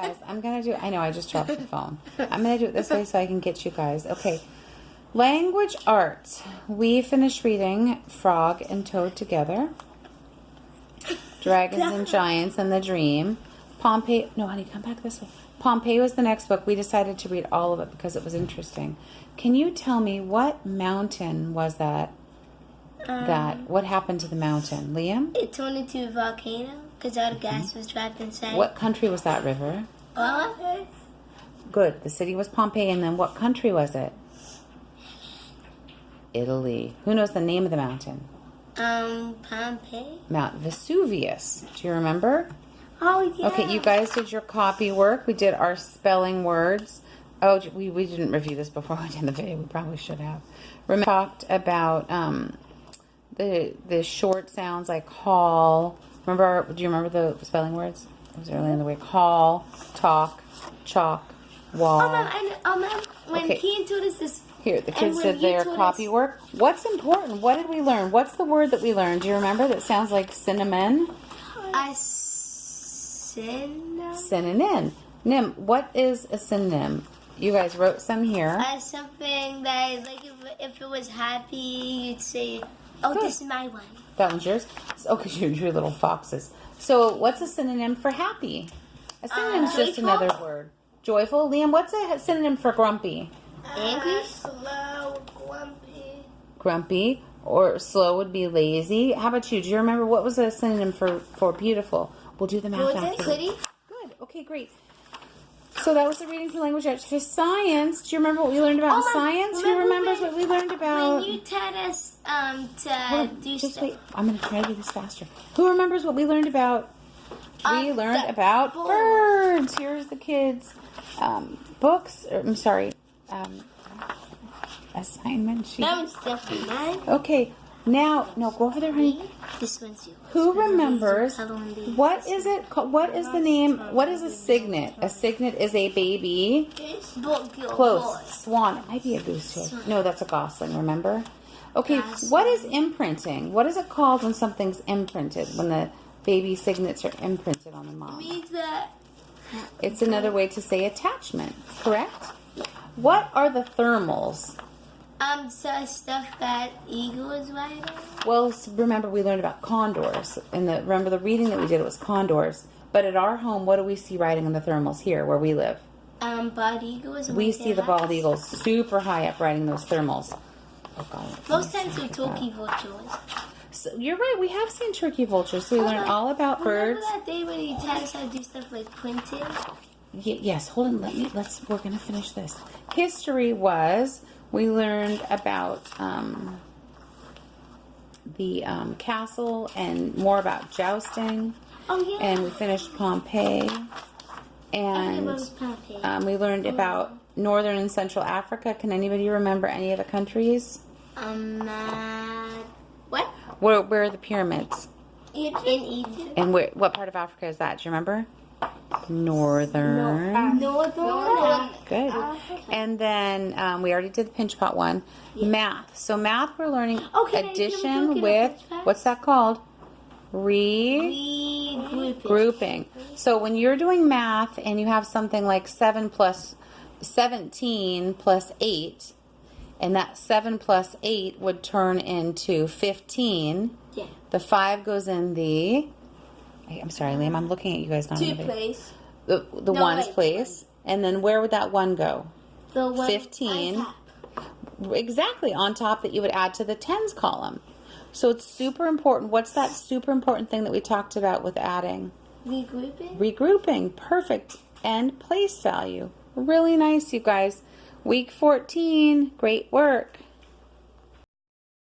guys, I'm going to do, I know I just dropped the phone. I'm going to do it this way so I can get you guys. Okay. Language arts. We finished reading Frog and Toad Together. Dragons and Giants and the Dream. Pompeii. No, honey, come back this way. Pompeii was the next book. We decided to read all of it because it was interesting. Can you tell me what mountain was that? What happened to the mountain? Liam? It turned into a volcano because all the gas was trapped inside. What country was that river? Good. The city was Pompeii, and then what country was it? Italy. Who knows the name of the mountain? Pompeii. Mount Vesuvius. Do you remember? Oh, yeah. Okay, you guys did your copy work. We did our spelling words. Oh, we didn't review this before we did the video. We probably should have. Remember, we talked about the short sounds like call. Remember? Do you remember the spelling words? It was early in the week. Call, talk, chalk, wall. When Kean told us this. Here, the kids did their copy work. What's important? What did we learn? What's the word that we learned? Do you remember? That sounds like cinnamon. Synonym. Nim. What is a synonym? You guys wrote some here. Something that, like, if it was happy, you'd say, "Oh, good. This is my one." That one's yours. Oh, because you're little foxes. So, what's a synonym for happy? A synonym is just another word. Joyful. Liam, what's a synonym for grumpy? Angry, slow, grumpy. Grumpy, or slow would be lazy. How about you? Do you remember what was a synonym for beautiful? We'll do the math after. Good. Okay, great. So that was the reading for language arts. For science, do you remember what we learned about science? Who remembers what we learned about? When you taught us to do just stuff. wait. I'm going to try to do this faster. Who remembers what we learned about? We learned about birds. Here's the kids' books. I'm sorry. Assignment sheet. That one's definitely mine. Okay, now, no, go over there, honey. This one's yours. Who remembers, what is it called, what is the name, what is a cygnet? A cygnet is a baby. Close. Swan. It might be a goose too. No, that's a gosling, remember? Okay, what is imprinting? What is it called when something's imprinted? When the baby cygnets are imprinted on the mom? It means that. It's another way to say attachment, correct? What are the thermals? So stuff that eagle is riding. Well, remember we learned about condors. Remember the reading that we did, it was condors. But at our home, what do we see riding on the thermals here where we live? Bald eagles. We see the bald eagles super high up riding those thermals. Oh, God. Most times they're turkey vultures. So you're right, we have seen turkey vultures. So we learned all about birds. Remember that day when you taught us how to do stuff like printing? Yes, hold on. We're going to finish this. History was, we learned about the castle and more about jousting. Oh, yeah. And we finished Pompeii. And we learned about Northern and Central Africa. Can anybody remember any of the countries? What? Where are the pyramids? In Egypt. And what part of Africa is that? Do you remember? Northern. Good. And then we already did the pinch pot one. Yeah. Math. So math, we're learning addition with, what's that called? Regrouping. So when you're doing math and you have something like 17 plus 8, and that 7 plus 8 would turn into 15. Yeah. The 5 goes in the... I'm sorry, Liam, I'm looking at you guys. Two place. The ones place. And then where would that 1 go? The 1 15. on top. Exactly, on top that you would add to the tens column. So it's super important. What's that super important thing that we talked about with adding? Regrouping. Regrouping. Perfect. And place value. Really nice, you guys. Week 14. Great work.